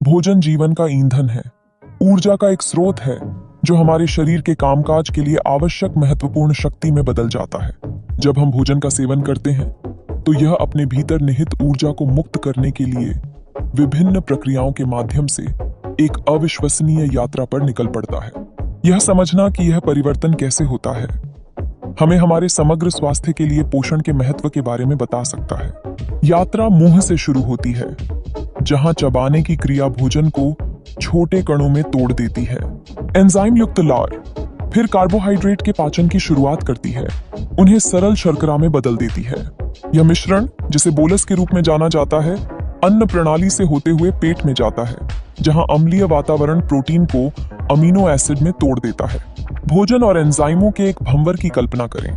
भोजन जीवन का ईंधन है, ऊर्जा का एक स्रोत है जो हमारे शरीर के कामकाज के लिए आवश्यक महत्वपूर्ण शक्ति में बदल जाता है। जब हम भोजन का सेवन करते हैं तो यह अपने भीतर निहित ऊर्जा को मुक्त करने के लिए विभिन्न प्रक्रियाओं के माध्यम से एक अविश्वसनीय यात्रा पर निकल पड़ता है। यह समझना कि यह परिवर्तन कैसे होता है हमें हमारे समग्र स्वास्थ्य के लिए पोषण के महत्व के बारे में बता सकता है। यात्रा मुंह से शुरू होती है, जहां चबाने की क्रिया भोजन को छोटे कणों में तोड़ देती है। एंजाइम युक्त लार फिर कार्बोहाइड्रेट के पाचन की शुरुआत करती है, उन्हें सरल शर्करा में बदल देती है। यह मिश्रण, जिसे बोलस के रूप में जाना जाता है, अन्न प्रणाली से होते हुए पेट में जाता है, जहां अम्लीय वातावरण प्रोटीन को अमीनो एसिड में तोड़ देता है। भोजन और एंजाइमों के एक भंवर की कल्पना करें,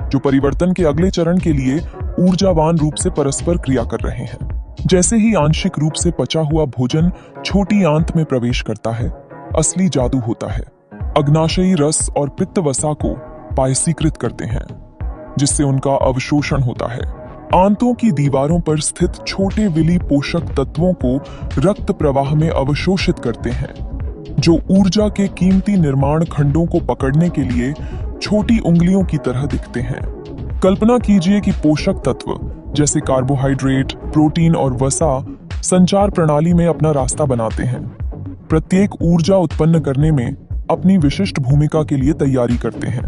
जो परिवर्तन के अगले चरण के लिए ऊर्जावान रूप से परस्पर क्रिया कर रहे हैं। जैसे ही आंशिक रूप से पचा हुआ भोजन छोटी आंत में प्रवेश करता है, असली जादू होता है। अग्नाशयी रस और पित्त वसा को पायसीकृत करते हैं, जिससे उनका अवशोषण होता है। आंतों की दीवारों पर स्थित छोटे विली पोषक तत्वों को रक्त प्रवाह में अवशोषित करते हैं, जो ऊर्जा के कीमती निर्माण खंडों को पकड़ने के लिए छोटी उंगलियों की तरह दिखते हैं। कल्पना कीजिए कि पोषक तत्व जैसे कार्बोहाइड्रेट, प्रोटीन और वसा संचार प्रणाली में अपना रास्ता बनाते हैं, प्रत्येक ऊर्जा उत्पन्न करने में अपनी विशिष्ट भूमिका के लिए तैयारी करते हैं।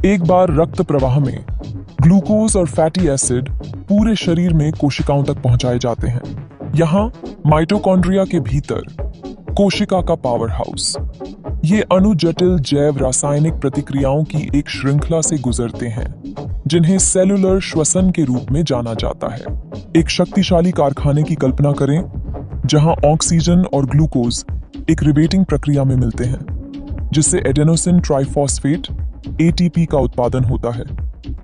एक बार रक्त प्रवाह में ग्लूकोज और फैटी एसिड पूरे शरीर में कोशिकाओं तक पहुंचाए जाते हैं। यहाँ माइटोकॉन्ड्रिया के भीतर कोशिका का पावर हाउस, ये अणु जटिल जैव रासायनिक प्रतिक्रियाओं की एक श्रृंखला से गुजरते हैं, जिन्हें सेलुलर श्वसन के रूप में जाना जाता है। एक शक्तिशाली कारखाने की कल्पना करें, जहां ऑक्सीजन और ग्लूकोज एक रिवेटिंग प्रक्रिया में मिलते हैं, जिससे एडेनोसिन ट्राइफॉस्फेट एटीपी का उत्पादन होता है,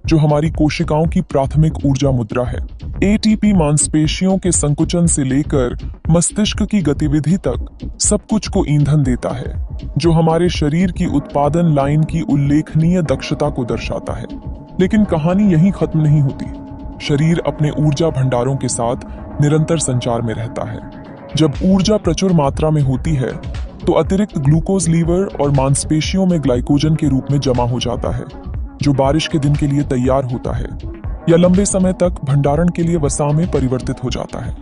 जो हमारी कोशिकाओं की प्राथमिक ऊर्जा मुद्रा है। एटीपी मांसपेशियों के संकुचन से लेकर मस्तिष्क की गतिविधि तक सब कुछ को ईंधन देता है, जो हमारे शरीर की उत्पादन लाइन की उल्लेखनीय दक्षता को दर्शाता है। लेकिन कहानी यहीं खत्म नहीं होती। शरीर अपने ऊर्जा भंडारों के साथ निरंतर संचार में रहता है। जब ऊर्जा प्रचुर मात्रा में होती है तो अतिरिक्त ग्लूकोज लीवर और मांसपेशियों में ग्लाइकोजन के रूप में जमा हो जाता है, जो बारिश के दिन के लिए तैयार होता है या लंबे समय तक भंडारण के लिए वसा में परिवर्तित हो जाता है।